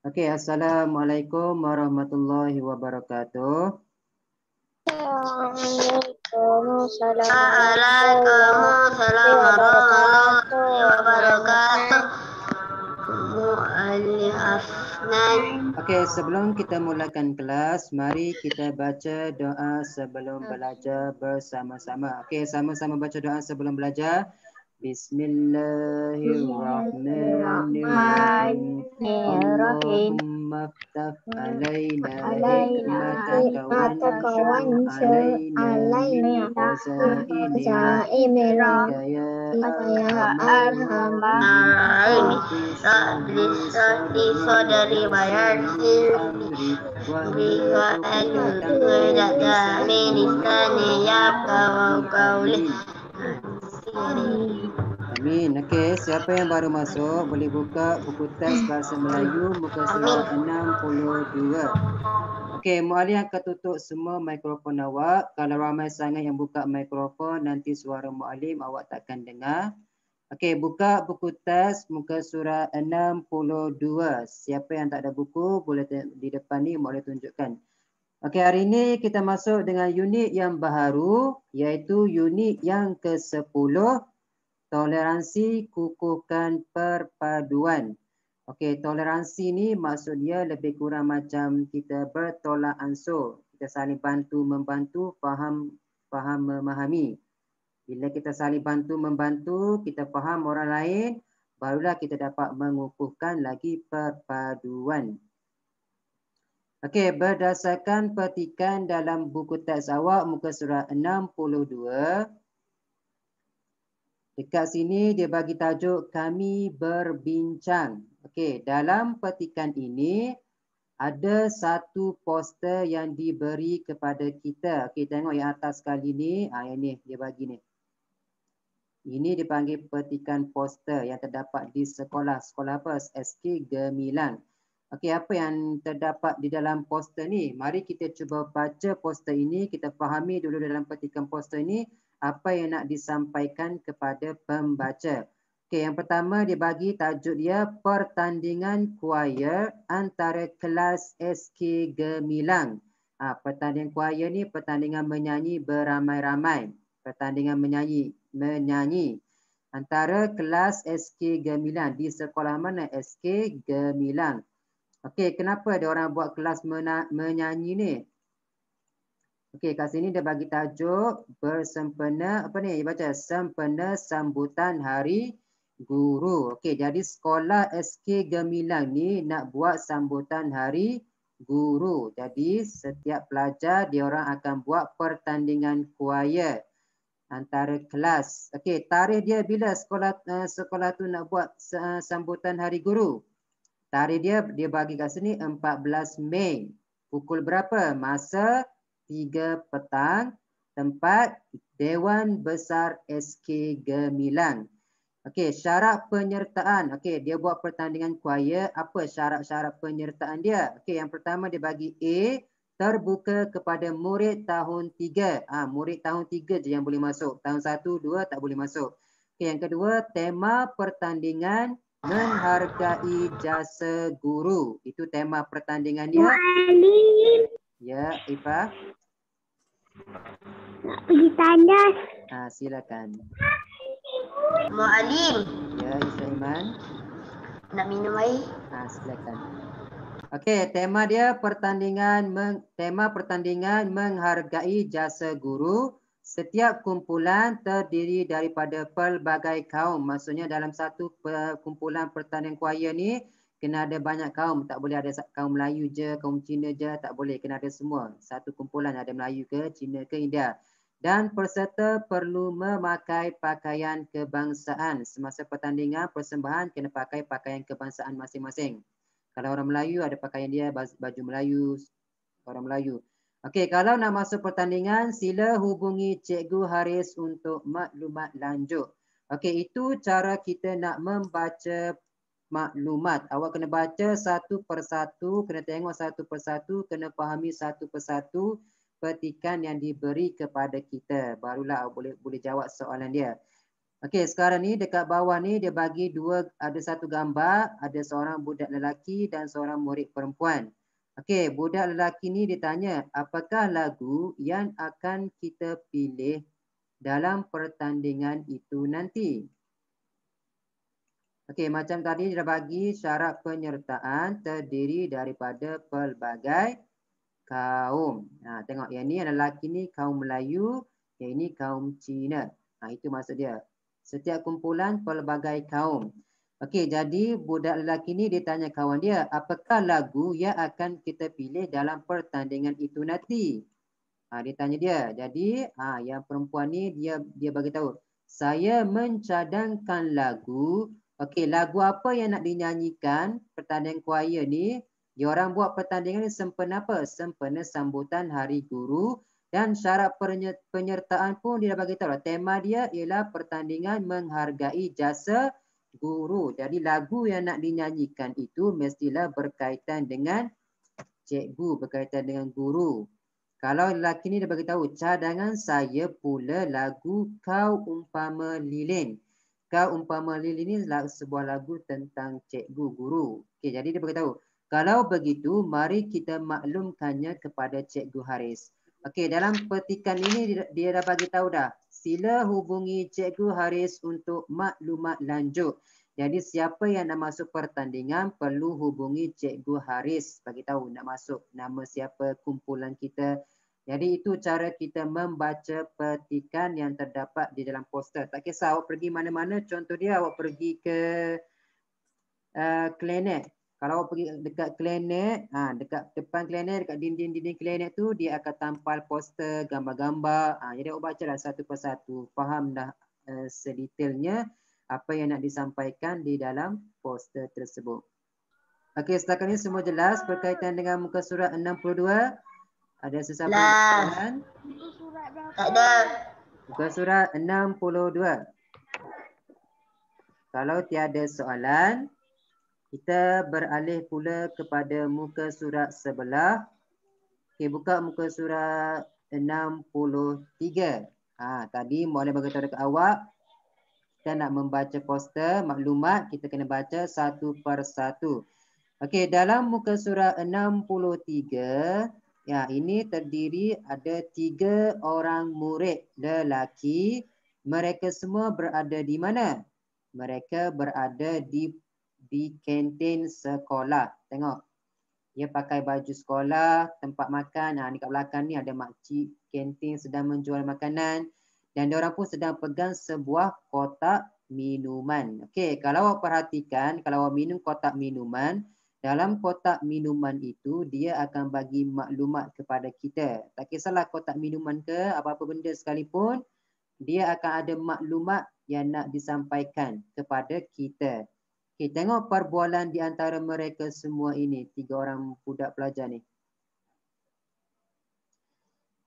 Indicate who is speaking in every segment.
Speaker 1: Okey, Assalamualaikum warahmatullahi wabarakatuh.
Speaker 2: Waalaikumsalam warahmatullahi wabarakatuh.
Speaker 1: Okey, sebelum kita mulakan kelas, mari kita baca doa sebelum belajar bersama-sama. Okey, sama-sama baca doa sebelum belajar. Bismillahirrahmanirrahim. Allahumma ftah alaina hikmataka wanshur alaina min khazaini rahmatika ya arhamar rahimin. Rabbi shrah li sadri wa yassir li amri wahlul 'uqdatam min lisani yafqahu qawli. Amin. Okey, siapa yang baru masuk boleh buka buku teks bahasa Melayu muka surat 62. Okey, muallim akan tutup semua mikrofon awak. Kalau ramai sangat yang buka mikrofon, nanti suara muallim awak takkan dengar. Okey, buka buku teks muka surat 62. Siapa yang tak ada buku boleh di depan ni boleh tunjukkan. Okey, hari ini kita masuk dengan unit yang baru iaitu unit yang ke-10. Toleransi kukuhkan perpaduan. Okey, toleransi ni maksud dia lebih kurang macam kita bertolak ansur. Kita saling bantu membantu, faham memahami. Bila kita saling bantu membantu, kita faham orang lain, barulah kita dapat mengukuhkan lagi perpaduan. Okey, berdasarkan petikan dalam buku teks awak muka surat 62. Dekat sini dia bagi tajuk kami berbincang. Okey, dalam petikan ini ada satu poster yang diberi kepada kita. Okey, tengok yang atas sekali ni. Yang ni dia bagi ni. Ini dipanggil petikan poster yang terdapat di sekolah. Sekolah apa? SK Gemilang. Okey, apa yang terdapat di dalam poster ni? Mari kita cuba baca poster ini. Kita fahami dulu dalam petikan poster ini apa yang nak disampaikan kepada pembaca. Okey, yang pertama dia bagi tajuk dia pertandingan choir antara kelas SK Gemilang. Pertandingan choir ni pertandingan menyanyi beramai-ramai. Pertandingan menyanyi antara kelas SK Gemilang. Di sekolah mana? SK Gemilang. Okey, kenapa dia orang buat kelas menyanyi ni? Okey, kat sini dia bagi tajuk bersempena apa ni? Dia baca sempena sambutan Hari Guru. Okey, jadi sekolah SK Gemilang ni nak buat sambutan Hari Guru. Jadi setiap pelajar dia orang akan buat pertandingan choir antara kelas. Okey, tarikh dia bila sekolah tu nak buat sambutan Hari Guru? Tarikh dia bagi kat sini 14 Mei. Pukul berapa? Masa 3 petang. Tempat Dewan Besar SK Gemilang. Okey, syarat penyertaan. Okey, dia buat pertandingan choir. Apa syarat-syarat penyertaan dia? Okey, yang pertama dia bagi A, terbuka kepada murid tahun 3. Murid tahun 3 je yang boleh masuk. Tahun 1, 2 tak boleh masuk. Okey, yang kedua, tema pertandingan menghargai jasa guru. Itu tema pertandingan dia.
Speaker 2: Muallim,
Speaker 1: Ya, Ifah.
Speaker 2: nak pergi tandas.
Speaker 1: Silakan.
Speaker 2: Muallim,
Speaker 1: Ya, Iman.
Speaker 2: nak minum air.
Speaker 1: Silakan. Okey, tema dia tema pertandingan menghargai jasa guru. Setiap kumpulan terdiri daripada pelbagai kaum. Maksudnya dalam satu kumpulan pertandingan choir ni kena ada banyak kaum. Tak boleh ada kaum Melayu je, kaum Cina je, tak boleh. Kena ada semua. Satu kumpulan ada Melayu ke, Cina ke, India. Dan peserta perlu memakai pakaian kebangsaan. Semasa pertandingan, persembahan kena pakai pakaian kebangsaan masing-masing. Kalau orang Melayu ada pakaian dia, baju Melayu, orang Melayu. Okey, kalau nak masuk pertandingan, sila hubungi Cikgu Haris untuk maklumat lanjut. Okey, itu cara kita nak membaca maklumat. Awak kena baca satu persatu, kena tengok satu persatu, kena fahami satu persatu petikan yang diberi kepada kita. Barulah awak boleh jawab soalan dia. Okey, sekarang ni dekat bawah ni dia bagi ada satu gambar, ada seorang budak lelaki dan seorang murid perempuan. Okey, budak lelaki ni ditanya, apakah lagu yang akan kita pilih dalam pertandingan itu nanti? Okey, macam tadi dia bagi syarat penyertaan terdiri daripada pelbagai kaum. Tengok yang ni lelaki ni kaum Melayu, yang ini kaum Cina. Itu maksud dia. Setiap kumpulan pelbagai kaum. Okey, jadi budak lelaki ni dia tanya kawan dia, apakah lagu yang akan kita pilih dalam pertandingan itu nanti? Dia tanya dia. Jadi, yang perempuan ni dia bagi tahu, saya mencadangkan lagu. Okey, lagu apa yang nak dinyanyikan pertandingan choir ni? Dia orang buat pertandingan ni sempena apa? Sempena sambutan Hari Guru, dan syarat penyertaan pun dia bagi tahu. Tema dia ialah pertandingan menghargai jasa guru. Jadi lagu yang nak dinyanyikan itu mestilah berkaitan dengan cikgu, berkaitan dengan guru. Kalau lelaki ni dia bagi tahu, cadangan saya pula lagu Kau Umpama Lilin. Kau Umpama Lilin ni sebuah lagu tentang cikgu guru. Okey, jadi dia bagi tahu, kalau begitu mari kita maklumkannya kepada Cikgu Haris. Okey, dalam petikan ini dia dah bagi tahu dah. Sila hubungi Cikgu Haris untuk maklumat lanjut. Jadi siapa yang nak masuk pertandingan perlu hubungi Cikgu Haris, bagi tahu nak masuk nama siapa kumpulan kita. Jadi itu cara kita membaca petikan yang terdapat di dalam poster. Tak kisah awak pergi mana-mana, contoh dia awak pergi ke klinik. Kalau awak pergi dekat klinik, dekat depan klinik, dekat dinding-dinding klinik tu dia akan tampal poster, gambar-gambar. Jadi awak bacalah satu persatu, faham dah sedetailnya apa yang nak disampaikan di dalam poster tersebut. Okey, setakat ini semua jelas berkaitan dengan muka surat 62. Ada sesiapa soalan?
Speaker 2: Tak ada.
Speaker 1: Muka surat 62. Kalau tiada soalan, kita beralih pula kepada muka surat sebelah. Okey, buka muka surat 63. Tadi boleh bagi tahu dekat awak, kita nak membaca poster maklumat, kita kena baca satu persatu. Okey, dalam muka surat 63, ini terdiri ada 3 orang murid lelaki. Mereka semua berada di mana? Mereka berada di kantin sekolah. Tengok. Dia pakai baju sekolah, tempat makan. Dekat belakang ni ada makcik kantin sedang menjual makanan. Dan diorang pun sedang pegang sebuah kotak minuman. Okey, kalau awak perhatikan, kalau awak minum kotak minuman, dalam kotak minuman itu dia akan bagi maklumat kepada kita. Tak kisahlah kotak minuman ke apa-apa benda sekalipun, dia akan ada maklumat yang nak disampaikan kepada kita. Okey, tengok perbualan di antara mereka semua ini, 3 orang budak pelajar ni.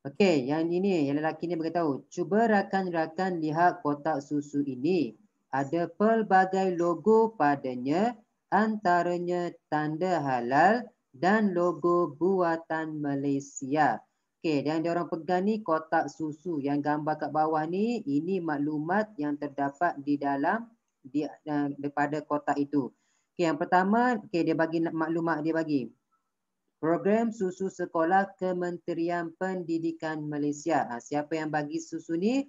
Speaker 1: Okey, yang ini, yang lelaki ni beritahu, cuba rakan-rakan lihat kotak susu ini. Ada pelbagai logo padanya, antaranya tanda halal dan logo buatan Malaysia. Okey, dan dia orang pegang ni kotak susu yang gambar kat bawah ni, ini maklumat yang terdapat di dalam daripada kotak itu. Okey, yang pertama, dia bagi maklumat, dia bagi program susu sekolah Kementerian Pendidikan Malaysia. Siapa yang bagi susu ni?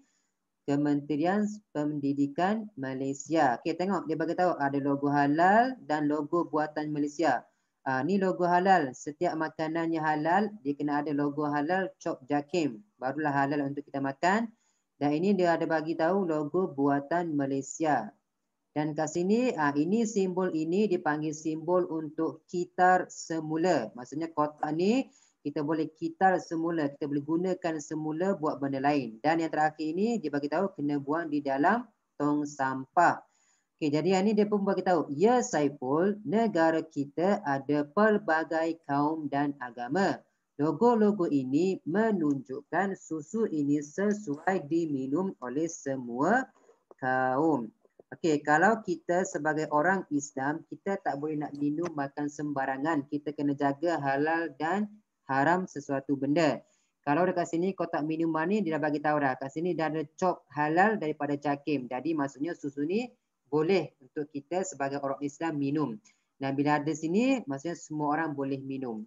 Speaker 1: Kementerian Pendidikan Malaysia. Okey, tengok dia bagi tahu ada logo halal dan logo buatan Malaysia. Ni logo halal. Setiap makanannya halal, dia kena ada logo halal Chop Jakim. Barulah halal untuk kita makan. Dan ini dia ada bagi tahu logo buatan Malaysia. Dan kat sini, ini simbol ini dipanggil simbol untuk kitar semula. Maksudnya kotak ni kita boleh kitar semula. Kita boleh gunakan semula buat benda lain. Dan yang terakhir ini dia bagi tahu kena buang di dalam tong sampah. Okey, jadi ini dia pun bagi tahu, ya Saiful, negara kita ada pelbagai kaum dan agama. Logo-logo ini menunjukkan susu ini sesuai diminum oleh semua kaum. Okey, kalau kita sebagai orang Islam, kita tak boleh nak minum makan sembarangan. Kita kena jaga halal dan haram sesuatu benda. Kalau dekat sini kotak minuman ni dia dah bagi tahu dah. Kat sini dah ada cop halal daripada Cakim. Jadi maksudnya susu ni boleh untuk kita sebagai orang Islam minum. Dan bila ada sini maksudnya semua orang boleh minum.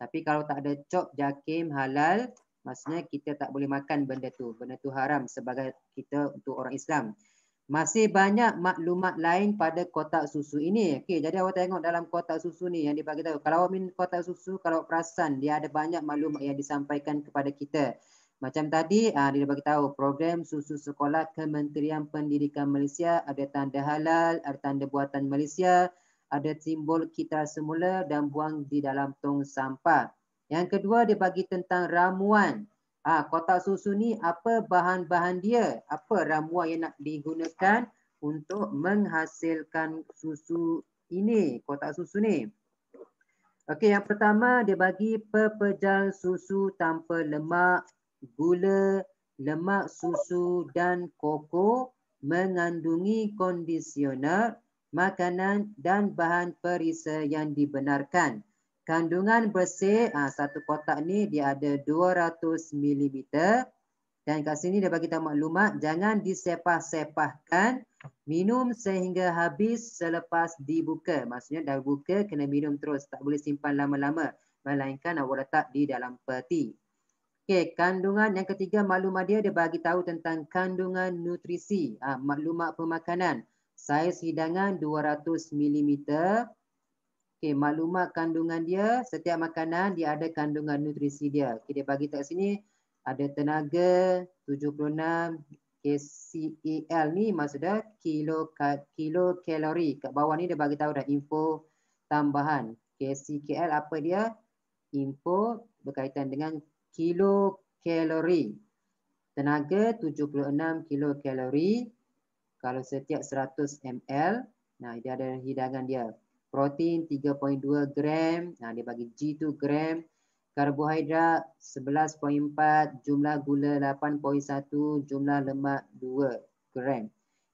Speaker 1: Tapi kalau tak ada cop Cakim halal, maksudnya kita tak boleh makan benda tu. Benda tu haram sebagai kita untuk orang Islam. Masih banyak maklumat lain pada kotak susu ini. Okey, jadi awak tengok dalam kotak susu ni yang dia bagi tahu. Kalau awak minum kotak susu, kalau perasan dia ada banyak maklumat yang disampaikan kepada kita. Macam tadi dia bagi tahu program susu sekolah Kementerian Pendidikan Malaysia, ada tanda halal, ada tanda buatan Malaysia, ada simbol kita semula dan buang di dalam tong sampah. Yang kedua dia bagi tentang ramuan. Kotak susu ni apa bahan-bahan dia? Apa ramuan yang nak digunakan untuk menghasilkan susu ini, kotak susu ni? Okey, yang pertama dia bagi pepejal susu tanpa lemak, gula, lemak susu dan koko, mengandungi kondisioner, makanan dan bahan perisa yang dibenarkan. Kandungan bersih, satu kotak ni dia ada 200 ml. Dan kat sini dia bagi tahu maklumat, jangan disepah-sepahkan, minum sehingga habis selepas dibuka. Maksudnya dah buka, kena minum terus. Tak boleh simpan lama-lama. Melainkan awak letak di dalam peti. Okey, kandungan yang ketiga maklumat dia bagi tahu tentang kandungan nutrisi. Maklumat pemakanan. Saiz hidangan 200 ml. Okey, maklumat kandungan dia, setiap makanan dia ada kandungan nutrisi dia. Okay, dia bagi kat sini ada tenaga 76 KCAL ni maksudnya kilo kalori. Kat bawah ni dia bagi tahu dah info tambahan. KCAL apa dia? Info berkaitan dengan kilo kalori. Tenaga 76 kilo kalori kalau setiap 100 ml. Nah, dia ada hidangan dia. Protein 3.2 gram, dia bagi G tu gram. Karbohidrat 11.4, jumlah gula 8.1, jumlah lemak 2 gram.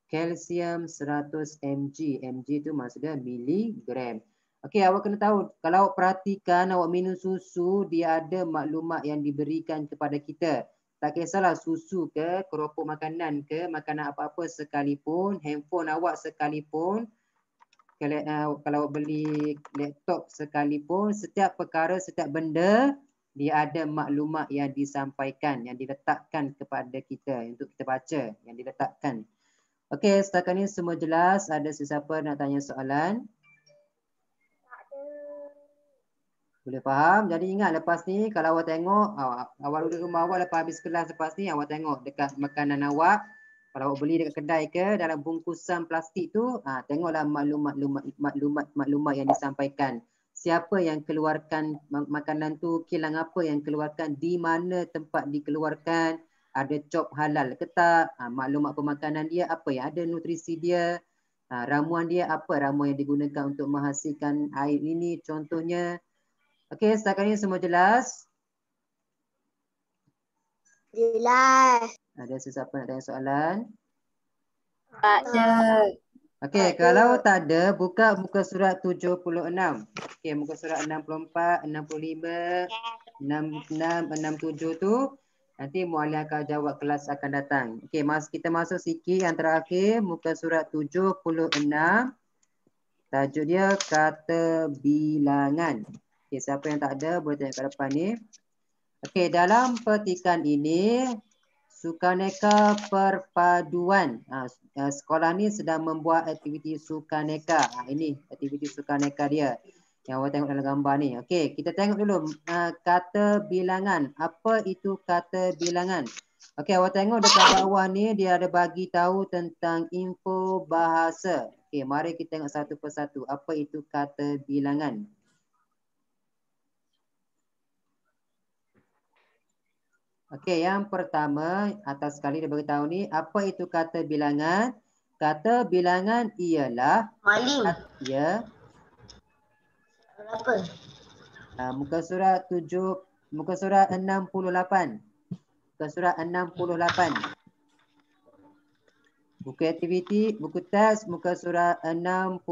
Speaker 1: Kalsium 100 mg, mg tu maksudnya miligram. Okey, awak kena tahu, kalau awak perhatikan awak minum susu, dia ada maklumat yang diberikan kepada kita. Tak kisahlah susu ke, keropok makanan ke, makanan apa-apa sekalipun, handphone awak sekalipun, kalau beli laptop sekalipun, setiap perkara, setiap benda, dia ada maklumat yang disampaikan, yang diletakkan kepada kita untuk kita baca, yang diletakkan. Okey, setakat ni semua jelas. Ada sesiapa nak tanya soalan? Boleh faham? Jadi ingat lepas ni, kalau awak tengok, awak duduk rumah awak lepas habis kelas lepas ni, awak tengok dekat makanan awak, kalau awak beli dekat kedai ke dalam bungkusan plastik tu, tengoklah maklumat yang disampaikan. Siapa yang keluarkan makanan tu, kilang apa yang keluarkan, di mana tempat dikeluarkan, ada cop halal ke tak, maklumat pemakanan dia, apa yang ada nutrisi dia, ramuan dia, apa ramuan yang digunakan untuk menghasilkan air ini contohnya. Okey, setakat ini semua jelas?
Speaker 2: Jelas.
Speaker 1: Ada sesiapa nak tanya soalan?
Speaker 2: Tak ada.
Speaker 1: Okey, kalau tak ada, buka muka surat 76. Okey, muka surat 64, 65, 66, 67 tu nanti muallim akan jawab kelas akan datang. Okey, kita masuk sikit yang terakhir, muka surat 76. Tajuk dia kata bilangan. Okey, siapa yang tak ada boleh tengok kat depan ni. Okey, dalam petikan ini sukaneka perpaduan. Sekolah ni sedang membuat aktiviti sukaneka. Ini aktiviti sukaneka dia yang awak tengok dalam gambar ni. Okey, kita tengok dulu kata bilangan. Apa itu kata bilangan? Okey, awak tengok dekat bawah ni dia ada bagi tahu tentang info bahasa. Okey, mari kita tengok satu persatu. Apa itu kata bilangan? Okey, yang pertama atas sekali dia beritahu ni, apa itu kata bilangan? Kata bilangan ialah ya.
Speaker 2: Apa?
Speaker 1: Muka surat 68. Muka surat 68. Buku aktiviti, buku teks, muka surat 68.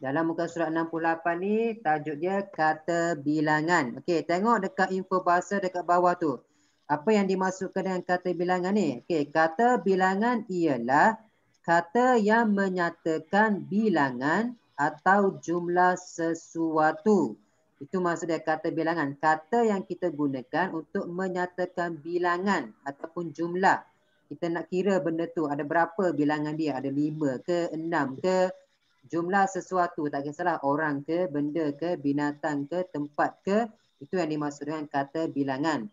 Speaker 1: Dalam muka surat 68 ni tajuk dia kata bilangan. Okey, tengok dekat info bahasa dekat bawah tu. Apa yang dimaksudkan dengan kata bilangan ni? Okey, kata bilangan ialah kata yang menyatakan bilangan atau jumlah sesuatu. Itu maksud dia kata bilangan. Kata yang kita gunakan untuk menyatakan bilangan ataupun jumlah. Kita nak kira benda tu ada berapa bilangan dia. Ada 5 ke 6 ke. Jumlah sesuatu, tak kisahlah orang ke, benda ke, binatang ke, tempat ke. Itu yang dimaksud dengan kata bilangan.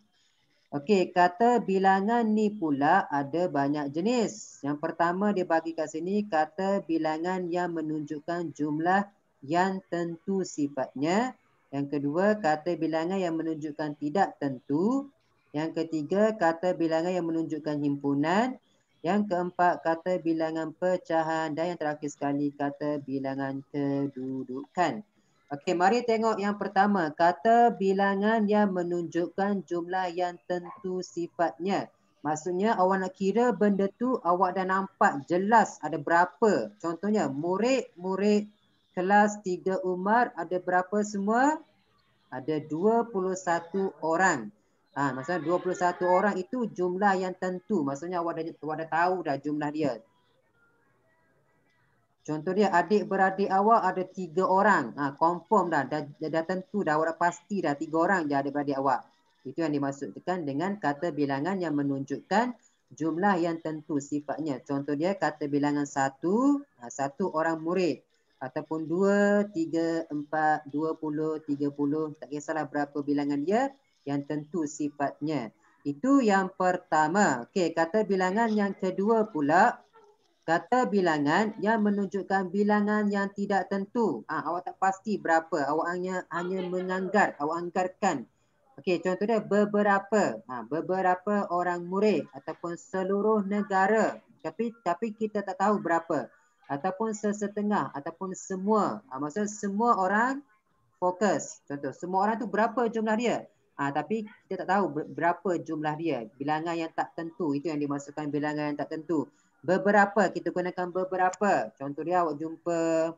Speaker 1: Okey, kata bilangan ni pula ada banyak jenis. Yang pertama dia bagi kat sini kata bilangan yang menunjukkan jumlah yang tentu sifatnya. Yang kedua, kata bilangan yang menunjukkan tidak tentu. Yang ketiga, kata bilangan yang menunjukkan himpunan. Yang keempat, kata bilangan pecahan. Dan yang terakhir sekali, kata bilangan kedudukan. Okey, mari tengok yang pertama. Kata bilangan yang menunjukkan jumlah yang tentu sifatnya. Maksudnya awak nak kira benda tu awak dah nampak jelas ada berapa. Contohnya murid-murid kelas 3 Umar ada berapa semua? Ada 21 orang. Maksudnya 21 orang itu jumlah yang tentu. Maksudnya awak dah tahu dah jumlah dia. Contoh dia adik-beradik awak ada 3 orang. Confirm dah tentu dah. Awak dah pasti dah 3 orang je adik-beradik awak. Itu yang dimaksudkan dengan kata bilangan yang menunjukkan jumlah yang tentu sifatnya. Contoh dia kata bilangan 1, 1 orang murid. Ataupun 2, 3, 4, 20, 30. Tak kisahlah berapa bilangan dia. Yang tentu sifatnya. Itu yang pertama. Okey, kata bilangan yang kedua pula. Kata bilangan yang menunjukkan bilangan yang tidak tentu. Awak tak pasti berapa. Awak hanya menganggar. Awak anggarkan. Okey, contoh dia beberapa. Beberapa orang murid. Ataupun seluruh negara. Tapi kita tak tahu berapa. Ataupun sesetengah. Ataupun semua. Maksudnya semua orang fokus. Contoh, semua orang tu berapa jumlah dia? Tapi kita tak tahu berapa jumlah dia. Bilangan yang tak tentu. Itu yang dimaksudkan bilangan yang tak tentu. Beberapa, kita gunakan beberapa. Contoh dia awak jumpa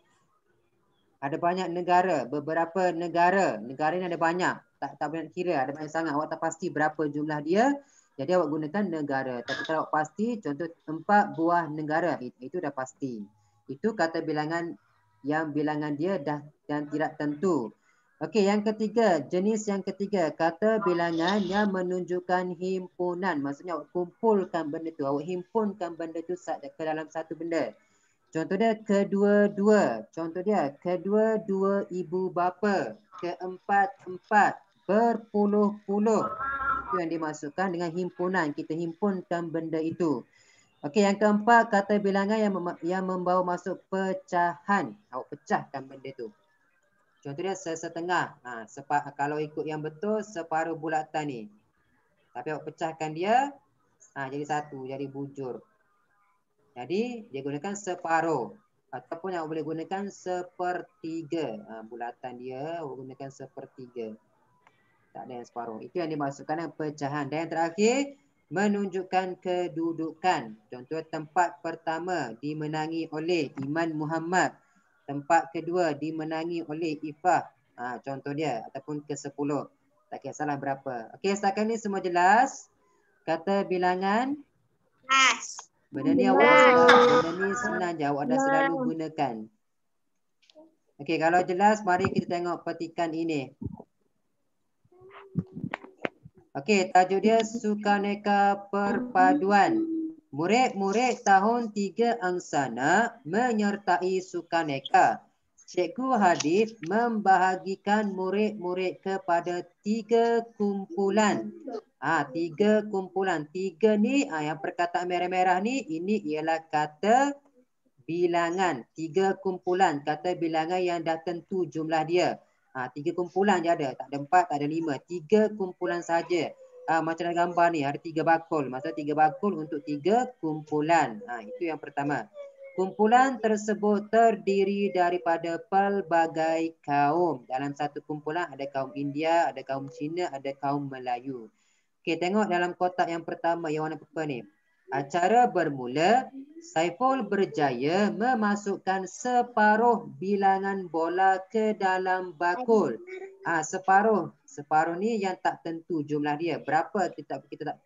Speaker 1: ada banyak negara. Beberapa negara. Negara ni ada banyak. Tak boleh nak kira. Ada banyak sangat. Awak tak pasti berapa jumlah dia. Jadi awak gunakan negara. Tapi kalau awak pasti, contoh 4 buah negara. Itu dah pasti. Itu kata bilangan yang bilangan dia dah dan tidak tentu. Okey, yang ketiga, jenis yang ketiga, kata bilangan yang menunjukkan himpunan. Maksudnya awak kumpulkan benda tu, awak himpunkan benda tu ke dalam satu benda. Contoh dia kedua-dua. Contoh dia kedua-dua ibu bapa. Keempat-empat. Berpuluh-puluh. Itu yang dimaksudkan dengan himpunan. Kita himpunkan benda itu. Okey, yang keempat, kata bilangan yang membawa masuk pecahan. Awak pecahkan benda tu. Contoh dia sesetengah. Kalau ikut yang betul, separuh bulatan ni. Tapi awak pecahkan dia, jadi satu, jadi bujur. Jadi, dia gunakan separuh. Ataupun awak boleh gunakan sepertiga. Bulatan dia, awak gunakan sepertiga. Tak ada yang separuh. Itu yang dimaksudkan dengan pecahan. Dan yang terakhir, menunjukkan kedudukan. Contoh tempat pertama dimenangi oleh Iman Muhammad. Tempat kedua dimenangi oleh Ifah. Contoh dia. Ataupun ke-10. Tak kisahlah berapa. Okey, setakat ni semua jelas. Kata bilangan.
Speaker 2: Jelas.
Speaker 1: Benda ni benda ni senang je. Awak dah selalu gunakan. Okey, kalau jelas, mari kita tengok petikan ini. Okey, tajuk dia Sukaneka Perpaduan. Murid-murid tahun 3 angsana menyertai Sukaneka. Cikgu Hadif membahagikan murid-murid kepada 3 kumpulan. 3 kumpulan. 3 ni, yang perkataan merah-merah ni, ini ialah kata bilangan. 3 kumpulan. Kata bilangan yang dah tentu jumlah dia. 3 kumpulan je ada. Tak ada 4, tak ada 5. 3 kumpulan saja. Macam dalam gambar ni, ada 3 bakul. Maksudnya 3 bakul untuk 3 kumpulan. Itu yang pertama. Kumpulan tersebut terdiri daripada pelbagai kaum. Dalam satu kumpulan ada kaum India, ada kaum Cina, ada kaum Melayu. Okey, tengok dalam kotak yang pertama yang warna purple ni. Acara bermula, Saiful berjaya memasukkan separuh bilangan bola ke dalam bakul. Separuh ni yang tak tentu jumlah dia. Berapa kita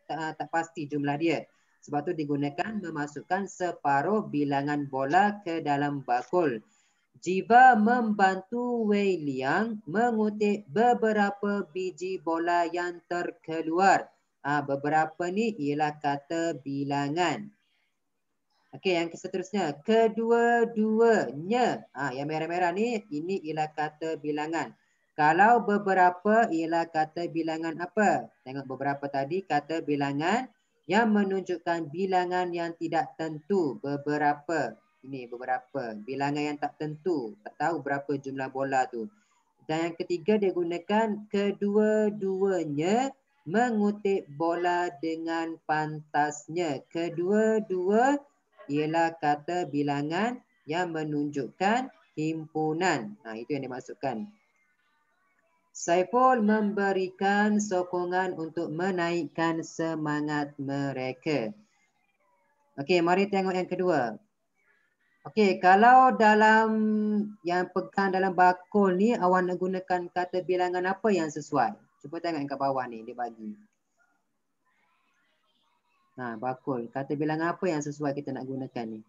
Speaker 1: tak pasti jumlah dia. Sebab tu digunakan memasukkan separuh bilangan bola ke dalam bakul. Jiva membantu Wei Liang mengutip beberapa biji bola yang terkeluar. Beberapa ni ialah kata bilangan. Okey, yang seterusnya. Kedua-duanya. Yang merah-merah ni, ini ialah kata bilangan. Kalau beberapa ialah kata bilangan apa? Tengok beberapa tadi kata bilangan yang menunjukkan bilangan yang tidak tentu. Beberapa. Ini beberapa. Bilangan yang tak tentu. Tak tahu berapa jumlah bola tu. Dan yang ketiga dia gunakan kedua-duanya mengutip bola dengan pantasnya. Kedua-dua ialah kata bilangan yang menunjukkan himpunan. Itu yang dimasukkan. Saiful memberikan sokongan untuk menaikkan semangat mereka. Okey, mari tengok yang kedua. Okey, kalau dalam yang pegang dalam bakul ni awak nak gunakan kata bilangan apa yang sesuai? Cuba tengok yang kat bawah ni dia bagi. Bakul. Kata bilangan apa yang sesuai kita nak gunakan ni?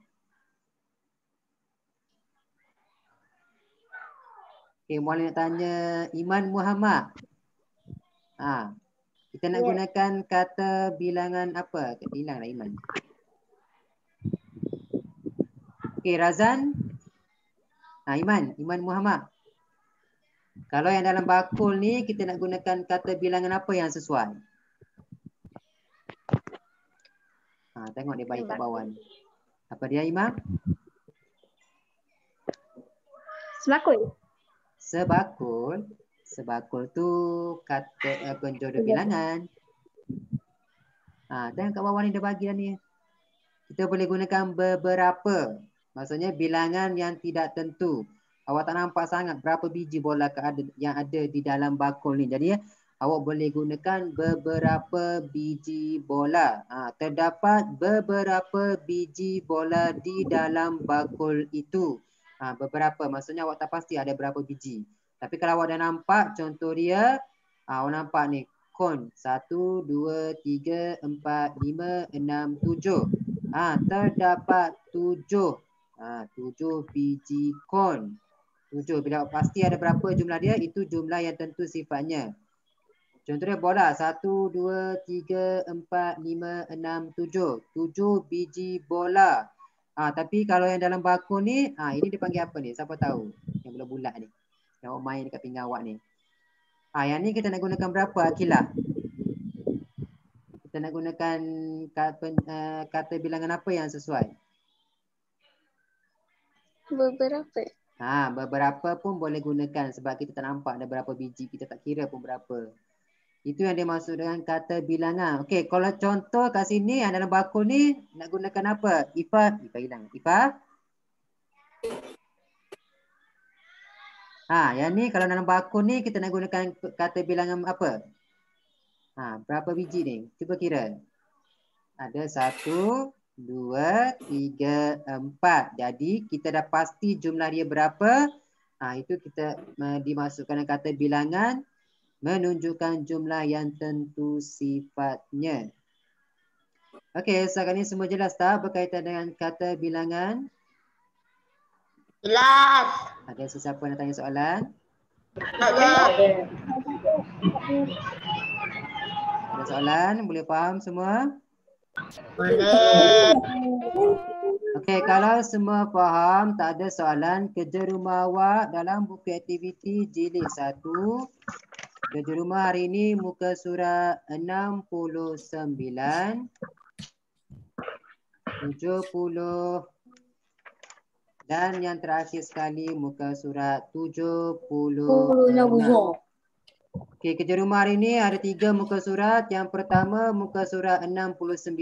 Speaker 1: Okey, boleh nak tanya Iman Muhammad. Kita nak gunakan kata bilangan apa? Hilanglah Iman. Okey, Razan. Iman Muhammad. Kalau yang dalam bakul ni kita nak gunakan kata bilangan apa yang sesuai? Tengok dia bagi kat bawah ni. Apa dia Imam? Sebakul. Sebakul tu kata penjodoh bilangan. Tengok kat bawah ni dia bagi dah ni. Kita boleh gunakan beberapa. Maksudnya bilangan yang tidak tentu. Awak tak nampak sangat berapa biji bola yang ada di dalam bakul ni. Jadi awak boleh gunakan beberapa biji bola. Terdapat beberapa biji bola di dalam bakul itu. Beberapa. Maksudnya awak tak pasti ada berapa biji. Tapi kalau awak dah nampak contoh dia. Awak nampak ni. Kon. 1, 2, 3, 4, 5, 6, 7. Terdapat 7. 7 biji kon. 7. Bila pasti ada berapa jumlah dia, itu jumlah yang tentu sifatnya. Contohnya bola. 1, 2, 3, 4, 5, 6, 7. 7 biji bola. Tapi kalau yang dalam bakul ni, ini dipanggil apa ni? Siapa tahu? Yang bulat-bulat ni. Yang awak main dekat pinggang awak ni. Yang ni kita nak gunakan berapa, Akilah? Kita nak gunakan kata bilangan apa yang sesuai?
Speaker 2: Beberapa.
Speaker 1: Beberapa pun boleh gunakan sebab kita tak nampak ada berapa biji, kita tak kira pun berapa. Itu yang dimaksud dengan kata bilangan. Okey, kalau contoh kat sini yang dalam bakul ni nak gunakan apa? Ifa hilang. Ifa? Yang ni kalau dalam bakul ni kita nak gunakan kata bilangan apa? Berapa biji ni? Cuba kira. Ada 1, 2, 3, 4. Jadi kita dah pasti jumlah dia berapa. Itu kita dimasukkan kata bilangan menunjukkan jumlah yang tentu sifatnya. Okey, sekarang ni semua jelas tak berkaitan dengan kata bilangan?
Speaker 2: Jelas.
Speaker 1: Ada sesiapa nak tanya soalan?
Speaker 2: Ada.
Speaker 1: Ada soalan? Boleh faham semua?
Speaker 2: Boleh.
Speaker 1: Okey, kalau semua faham, tak ada soalan, kerja rumah awak dalam buku aktiviti jilid 1. Kerja rumah hari ini muka surat 69, 70 dan yang terakhir sekali muka surat 76. Okey, kerja rumah hari ini ada 3 muka surat. Yang pertama muka surat 69.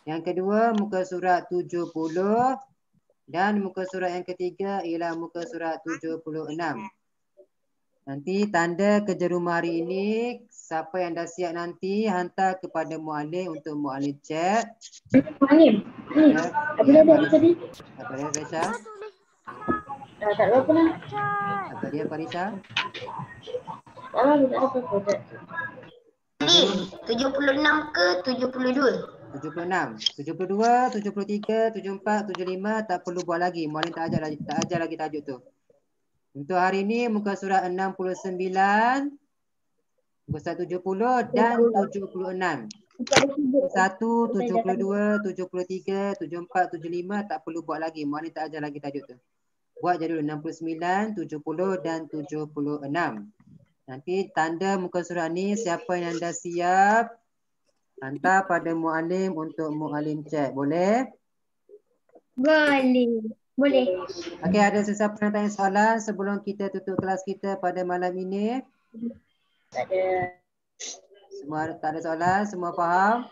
Speaker 1: Yang kedua muka surat 70 dan muka surat yang ketiga ialah muka surat 76. Nanti tanda kerja rumah hari ini, siapa yang dah siap nanti hantar kepada muallim untuk muallim cek.
Speaker 3: Muallim. Apa dia buat tadi?
Speaker 1: Apa dia Farisha?
Speaker 3: Tak ada apa lah.
Speaker 1: Apa dia Farisha?
Speaker 3: Tak ada apa-apa.
Speaker 2: Ni 76 ke 72?
Speaker 1: 76, 72, 73, 74, 75 tak perlu buat lagi. Muallim tak ajar lagi tajuk tu. Untuk hari ini muka surat 69, muka surat 70 dan 76. 1, 72, 73, 74, 75 tak perlu buat lagi. Muallim tak ajar lagi tajuk tu. Buat je dulu 69, 70 dan 76. Nanti tanda muka surat ni siapa yang dah siap hantar pada muallim untuk muallim cek. Boleh?
Speaker 3: Boleh.
Speaker 1: Okey, ada sesiapa yang tanya soalan sebelum kita tutup kelas kita pada malam ini?
Speaker 3: Tak ada.
Speaker 1: Semua tak ada soalan? Semua faham?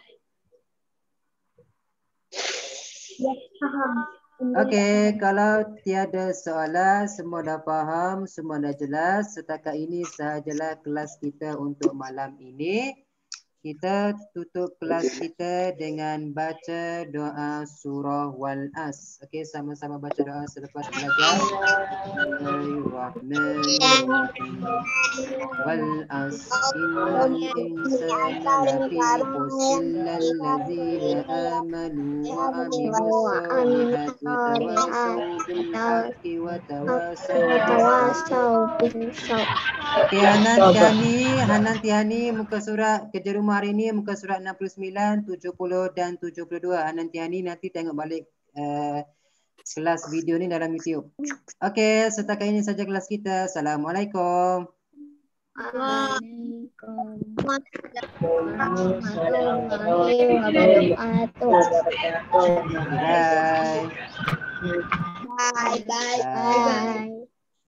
Speaker 3: Ya, faham.
Speaker 1: Okey, kalau tiada soalan, semua dah faham, semua dah jelas. Setakat ini sahajalah kelas kita untuk malam ini. Kita tutup kelas kita dengan baca doa surah Wal-As. Okey, sama-sama baca doa selepas belajar. Bismillahirrahmanirrahim. Wal-As innal insana lafi khusr illa allazina amanu wa amilus solihati wa tawasaw bil haqqi wa tawasaw bis sabr. Okey, Hanan Tiani muka surat kerja rumah hari ini muka surat 69, 70 dan 72. Hanan Tiani nanti tengok balik kelas video ni dalam YouTube. Okey, setakat ini saja kelas kita. Assalamualaikum.
Speaker 3: Warahmatullahi wabarakatuh.
Speaker 1: Bye.
Speaker 3: Bye.